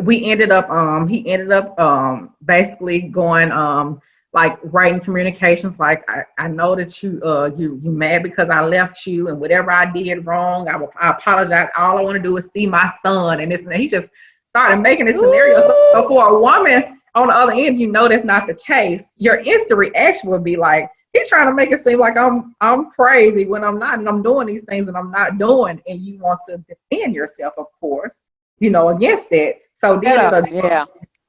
Speaker 2: he ended up basically going like writing communications like, I know that you mad because I left you, and whatever I did wrong, I apologize. All I want to do is see my son, and this and that. He just started making this scenario. So for a woman on the other end, that's not the case. Your instant reaction would be like, he's trying to make it seem like I'm crazy when I'm not, and I'm doing these things and I'm not doing, and you want to defend yourself, of course, against that. So then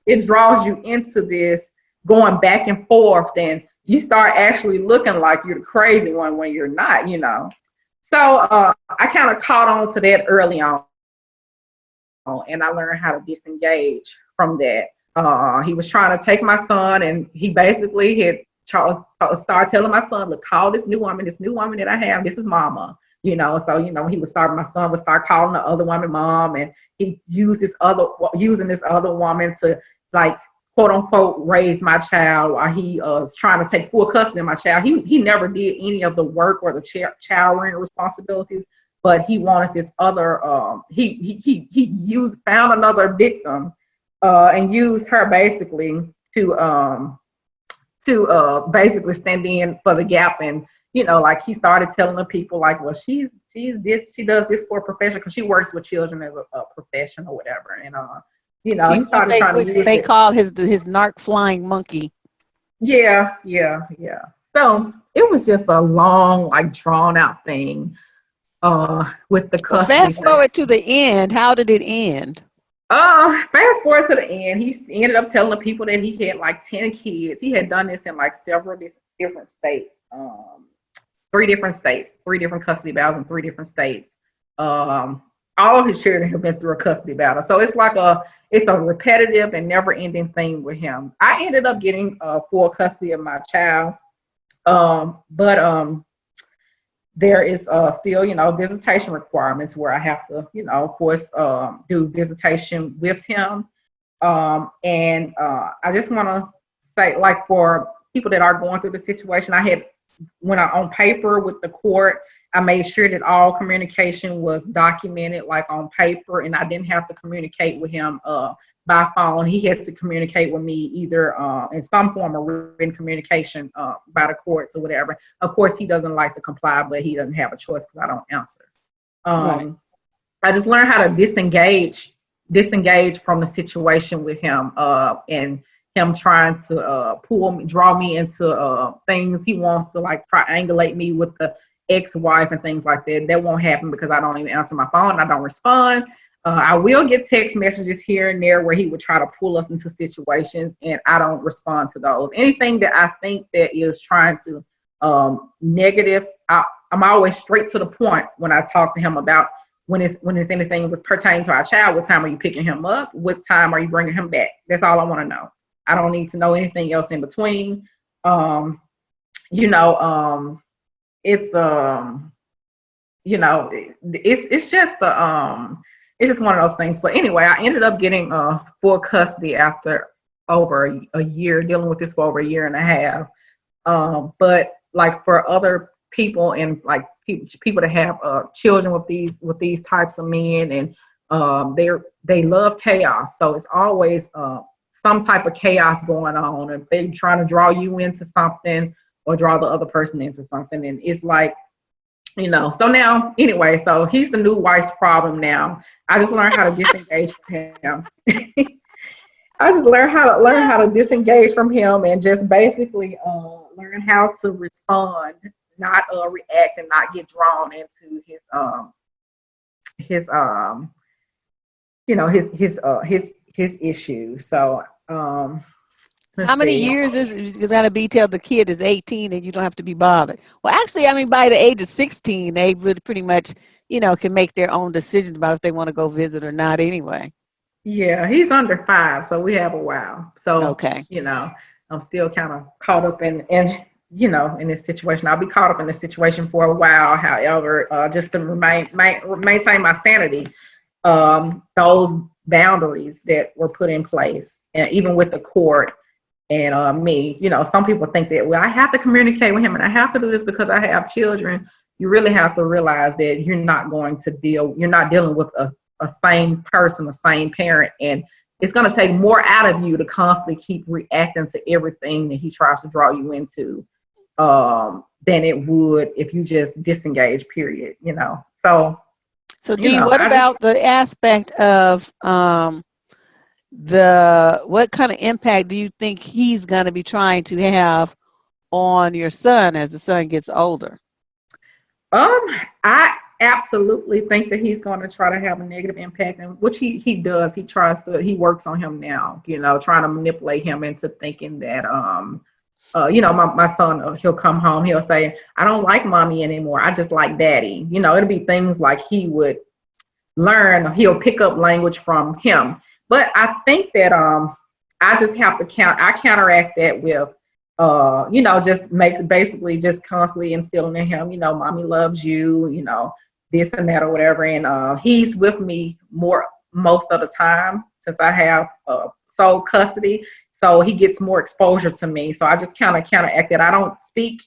Speaker 2: it draws you into this going back and forth. Then you start actually looking like you're the crazy one when you're not, So I kind of caught on to that early on, and I learned how to disengage from that. He was trying to take my son, and he basically had started telling my son, look, call this new woman that I have, this is mama. So my son would start calling the other woman mom, and he using this other woman to like quote unquote raise my child while he was trying to take full custody of my child. He never did any of the work or the child rearing responsibilities, but he wanted this other he found another victim and used her basically to basically stand in for the gap. And like he started telling the people like, well, she's this, she does this for a profession, because she works with children as a profession or whatever. And he started trying to use
Speaker 1: they call his narc flying monkey.
Speaker 2: Yeah. So it was just a long, like drawn out thing with the custody.
Speaker 1: Fast forward to the end. How did it end?
Speaker 2: Fast forward to the end, he ended up telling the people that he had like 10 kids. He had done this in like several different states, 3 different custody battles in 3 different states. All of his children have been through a custody battle. So it's a repetitive and never ending thing with him. I ended up getting full custody of my child. But there is still, visitation requirements where I have to, of course, do visitation with him. And I just want to say, like, for people that are going through the situation, when on paper with the court, I made sure that all communication was documented, like on paper, and I didn't have to communicate with him by phone. He had to communicate with me either in some form of written communication by the courts or whatever. Of course, he doesn't like to comply, but he doesn't have a choice because I don't answer. Right. I just learned how to disengage from the situation with him and him trying to draw me into things. He wants to like triangulate me with the ex-wife and things like that. That won't happen because I don't even answer my phone. I don't respond. I will get text messages here and there where he would try to pull us into situations, and I don't respond to those. Anything that I think that is trying to negative, I'm always straight to the point when I talk to him about when it's anything pertaining to our child. What time are you picking him up? What time are you bringing him back? That's all I want to know. I don't need to know anything else in between. you know, it's you know, it's just the it's just one of those things. But anyway, I ended up getting full custody after over a year, dealing with this for over a year and a half. But like for other people and like people that have children with these types of men, and they love chaos. So it's always some type of chaos going on, and they trying to draw you into something or draw the other person into something, and it's like, you know. So now, anyway, so he's the new wife's problem now. I just learned how to disengage from him. I just learn how to disengage from him, and just basically learn how to respond, not react, and not get drawn into his you know, his issues. So
Speaker 1: How
Speaker 2: let's
Speaker 1: many
Speaker 2: see.
Speaker 1: years is it? Because gotta be till the kid is 18 and you don't have to be bothered. Well, actually, I mean, by the age of 16, they really pretty much, can make their own decisions about if they want to go visit or not anyway.
Speaker 2: Yeah, he's under 5, so we have a while. So,
Speaker 1: Okay.
Speaker 2: you know, I'm still kind of caught up in you know, in this situation. I'll be caught up in this situation for a while. However, just to maintain my sanity, those boundaries that were put in place, and even with the court and me, you know, some people think that, well, I have to communicate with him and I have to do this because I have children. You really have to realize that you're not dealing with a same person, a same parent, and it's going to take more out of you to constantly keep reacting to everything that he tries to draw you into, than it would if you just disengage, period, you know. So,
Speaker 1: So,
Speaker 2: you
Speaker 1: Dee,
Speaker 2: know,
Speaker 1: what about the aspect of what kind of impact do you think he's going to be trying to have on your son as the son gets older?
Speaker 2: um I absolutely think that he's going to try to have a negative impact, and which he does. He works on him now, you know, trying to manipulate him into thinking that you know, my son, he'll come home, he'll say, I don't like mommy anymore, I just like daddy. You know, it'll be things like he would he'll pick up language from him. But I think that I just have to counteract that with you know, just makes basically just constantly instilling in him, you know, mommy loves you, you know, this and that or whatever. And he's with me most of the time since I have sole custody. So he gets more exposure to me. So I just kind of counteract that. I don't speak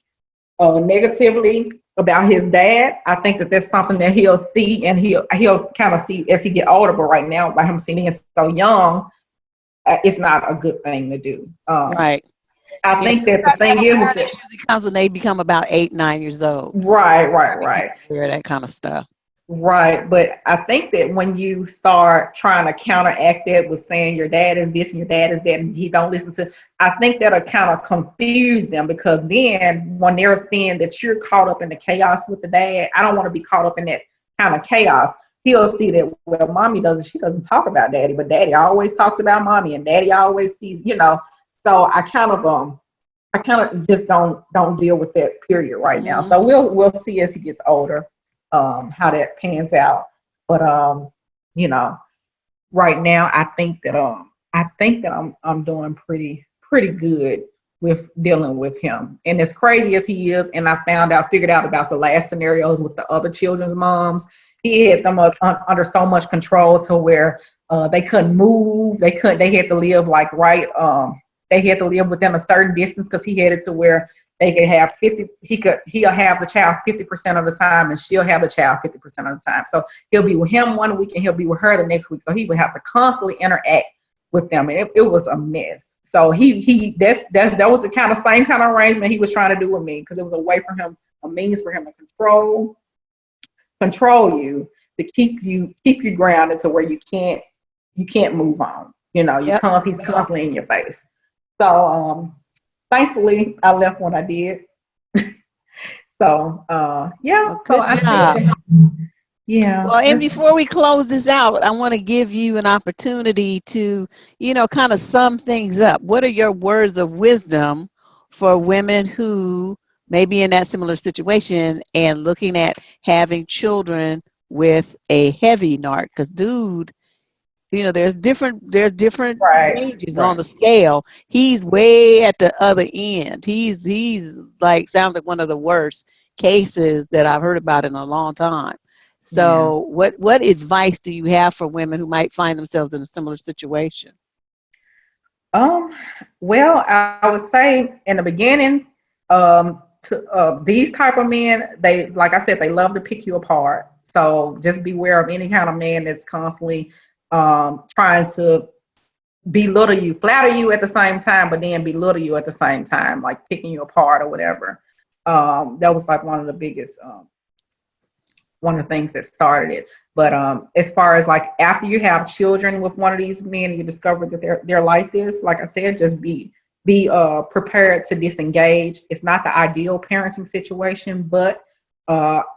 Speaker 2: negatively about his dad. I think that that's something that he'll see, and he'll kind of see as he get older. But right now, by him seeing him so young, it's not a good thing to do.
Speaker 1: Right.
Speaker 2: I
Speaker 1: Yeah,
Speaker 2: think that the thing is
Speaker 1: parent
Speaker 2: that,
Speaker 1: usually comes when they become about 8, 9 years old.
Speaker 2: right.
Speaker 1: That kind of stuff.
Speaker 2: Right, but I think that when you start trying to counteract that with saying your dad is this and your dad is that, and he don't listen to, I think that'll kind of confuse them, because then when they're seeing that you're caught up in the chaos with the dad, I don't want to be caught up in that kind of chaos. He'll see that, well, she doesn't talk about daddy, but daddy always talks about mommy, and daddy always sees, you know. So I kind of just don't deal with that period right now.
Speaker 1: Mm-hmm.
Speaker 2: So we'll see as he gets older how that pans out. But you know, right now I think that I'm doing pretty good with dealing with him. And as crazy as he is, and I figured out about the last scenarios with the other children's moms, he had them under so much control to where they couldn't move, they had to live like they had to live within a certain distance, because he had it to where they could have he'll have the child 50% of the time, and she'll have the child 50% of the time. So he'll be with him one week and he'll be with her the next week. So he would have to constantly interact with them, and it was a mess. So that was the kind of same kind of arrangement he was trying to do with me, because it was a means for him to control you, to keep you grounded to where you can't move on. You know,
Speaker 1: Yep.
Speaker 2: he's constantly in your face. So thankfully I left when I did. So yeah.
Speaker 1: Well,
Speaker 2: So
Speaker 1: good
Speaker 2: I
Speaker 1: job.
Speaker 2: think yeah.
Speaker 1: Well, and before we close this out, I want to give you an opportunity to, kind of sum things up. What are your words of wisdom for women who may be in that similar situation and looking at having children with a heavy narc? Because dude You know, there's different
Speaker 2: Right.
Speaker 1: ranges on
Speaker 2: Right.
Speaker 1: the scale. He's way at the other end. He's like sounds like one of the worst cases that I've heard about in a long time.
Speaker 2: Yeah.
Speaker 1: So what advice do you have for women who might find themselves in a similar situation?
Speaker 2: Um, well, I would say in the beginning, to these type of men, they like I said, they love to pick you apart. So just beware of any kind of man that's constantly trying to belittle you, flatter you at the same time, but then belittle you at the same time, like picking you apart or whatever. That was like one of the biggest one of the things that started it. But as far as like after you have children with one of these men and you discover that they're like this, like I said, just be prepared to disengage. It's not the ideal parenting situation, but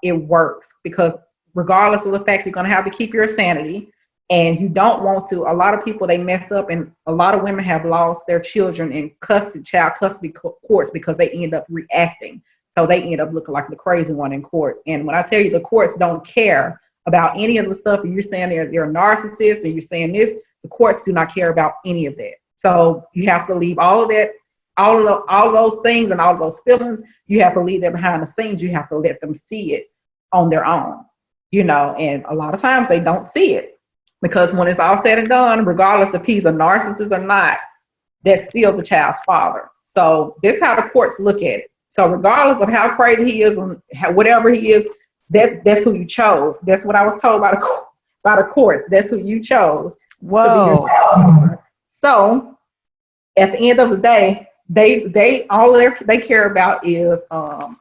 Speaker 2: it works because regardless of the fact you're going to have to keep your sanity and you don't want to. A lot of people they mess up, and a lot of women have lost their children in custody, child custody courts because they end up reacting. So they end up looking like the crazy one in court. And when I tell you the courts don't care about any of the stuff, you're saying they're narcissists or you're saying this, the courts do not care about any of that. So you have to leave all of that, all of those things and all of those feelings, you have to leave them behind the scenes. You have to let them see it on their own, and a lot of times they don't see it because when it's all said and done, regardless if he's a narcissist or not, that's still the child's father. So this is how the courts look at it. So regardless of how crazy he is and whatever he is, that's who you chose. That's what I was told by the courts. That's who you chose to be your
Speaker 1: Whoa.
Speaker 2: child's father. So at the end of the day, they all they care about is how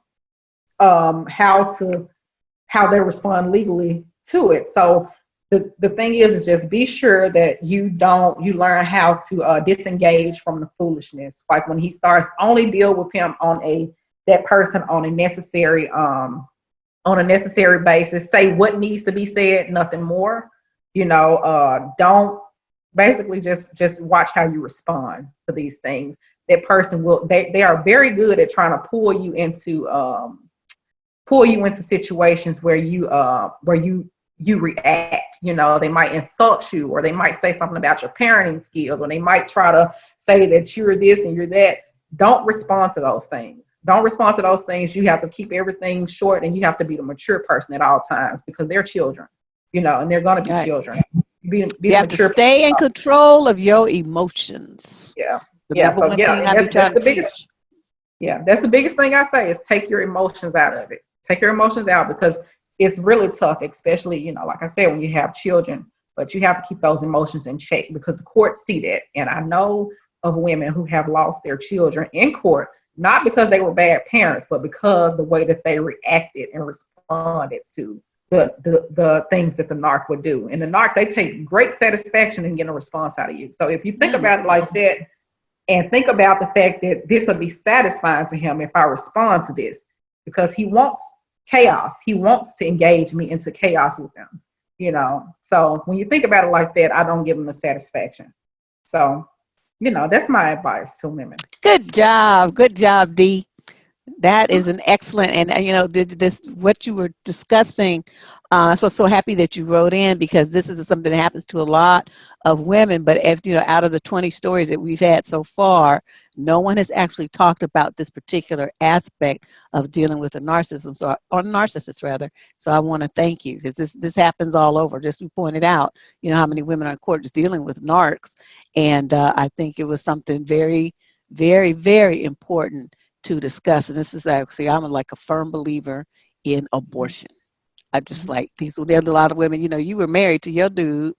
Speaker 2: they respond legally to it. So the thing is just be sure that you learn how to disengage from the foolishness. Like when he starts, only deal with him on that person on a necessary basis. Say what needs to be said, nothing more. Don't basically just watch how you respond to these things. That person they are very good at trying to pull you into situations where you react. They might insult you, or they might say something about your parenting skills, or they might try to say that you're this and you're that. Don't respond to those things. Don't respond to those things. You have to keep everything short, and you have to be the mature person at all times because they're children, and they're going to be
Speaker 1: Right.
Speaker 2: children. Be
Speaker 1: You
Speaker 2: the
Speaker 1: have to
Speaker 2: mature
Speaker 1: stay in
Speaker 2: person.
Speaker 1: control of your emotions.
Speaker 2: Yeah.
Speaker 1: The
Speaker 2: Yeah.
Speaker 1: number
Speaker 2: So
Speaker 1: one
Speaker 2: yeah,
Speaker 1: thing
Speaker 2: and
Speaker 1: I be
Speaker 2: that's
Speaker 1: trying to
Speaker 2: the biggest.
Speaker 1: preach.
Speaker 2: Yeah, that's the biggest thing I say is take your emotions out of it. Take your emotions out because it's really tough, especially, like I said, when you have children, but you have to keep those emotions in check because the courts see that. And I know of women who have lost their children in court, not because they were bad parents, but because the way that they reacted and responded to the things that the narc would do. And the narc, they take great satisfaction in getting a response out of you. So if you think
Speaker 1: Mm.
Speaker 2: about it like that, and think about the fact that this will be satisfying to him if I respond to this, because he wants chaos. He wants to engage me into chaos with him. So when you think about it like that, I don't give him the satisfaction. So, that's my advice to women.
Speaker 1: Good job. Good job, D. That is an excellent, and this what you were discussing. So happy that you wrote in because this is something that happens to a lot of women. But if out of the 20 stories that we've had so far, no one has actually talked about this particular aspect of dealing with a narcissism, or narcissist rather. So I want to thank you because this happens all over. Just you pointed out, how many women are in court just dealing with narcs, and I think it was something very, very, very important to discuss. And this is actually, I'm like a firm believer in abortion. I just
Speaker 2: Mhm.
Speaker 1: like there's a lot of women, you were married to your dude,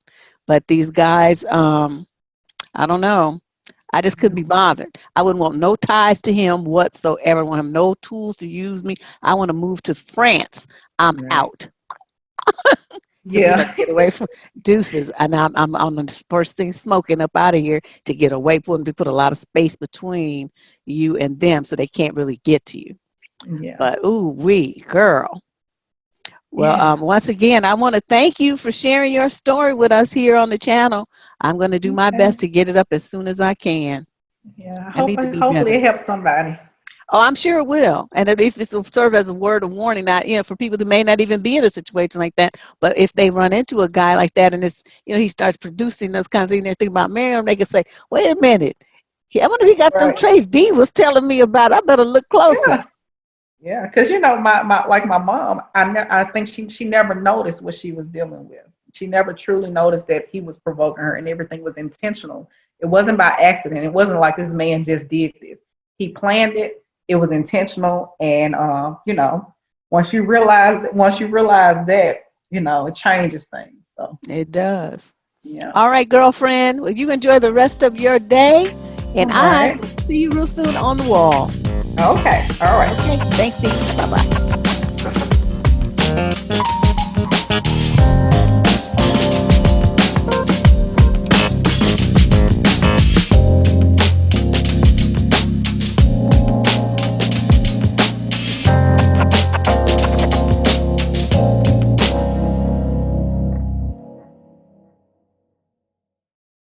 Speaker 1: but these guys, I don't know. I just couldn't be bothered. I wouldn't want no ties to him whatsoever. I want him no tools to use me. I want to move to France. I'm
Speaker 2: Right.
Speaker 1: out. To,
Speaker 2: Yeah.
Speaker 1: to get away from deuces. And I'm on the first thing smoking up out of here to get away. Put a lot of space between you and them so they can't really get to you.
Speaker 2: Yeah.
Speaker 1: But ooh, girl. Well,
Speaker 2: Yeah.
Speaker 1: once again, I want to thank you for sharing your story with us here on the channel. I'm going to do my
Speaker 2: Okay.
Speaker 1: best to get it up as soon as I can.
Speaker 2: Yeah.
Speaker 1: I need to be
Speaker 2: Hopefully
Speaker 1: better.
Speaker 2: it helps somebody.
Speaker 1: Oh, I'm sure it will. And at least this will serve as a word of warning, not, for people that may not even be in a situation like that. But if they run into a guy like that and it's, he starts producing those kind of things, they're thinking about marrying him, they can say, wait a minute. I wonder if he got them
Speaker 2: Right.
Speaker 1: traits Dee was telling me about. I better look closer.
Speaker 2: Yeah. Yeah, because my mom, I think she never noticed what she was dealing with. She never truly noticed that he was provoking her, and everything was intentional. It wasn't by accident. It wasn't like this man just did this. He planned it. It was intentional, and once you realize that, it changes things. So
Speaker 1: It does.
Speaker 2: yeah.
Speaker 1: All right, girlfriend. Well, you enjoy the rest of your day,
Speaker 2: All
Speaker 1: and I
Speaker 2: right.
Speaker 1: will see you real soon on the wall.
Speaker 2: Okay. All right.
Speaker 1: Okay. Thanks, Dee.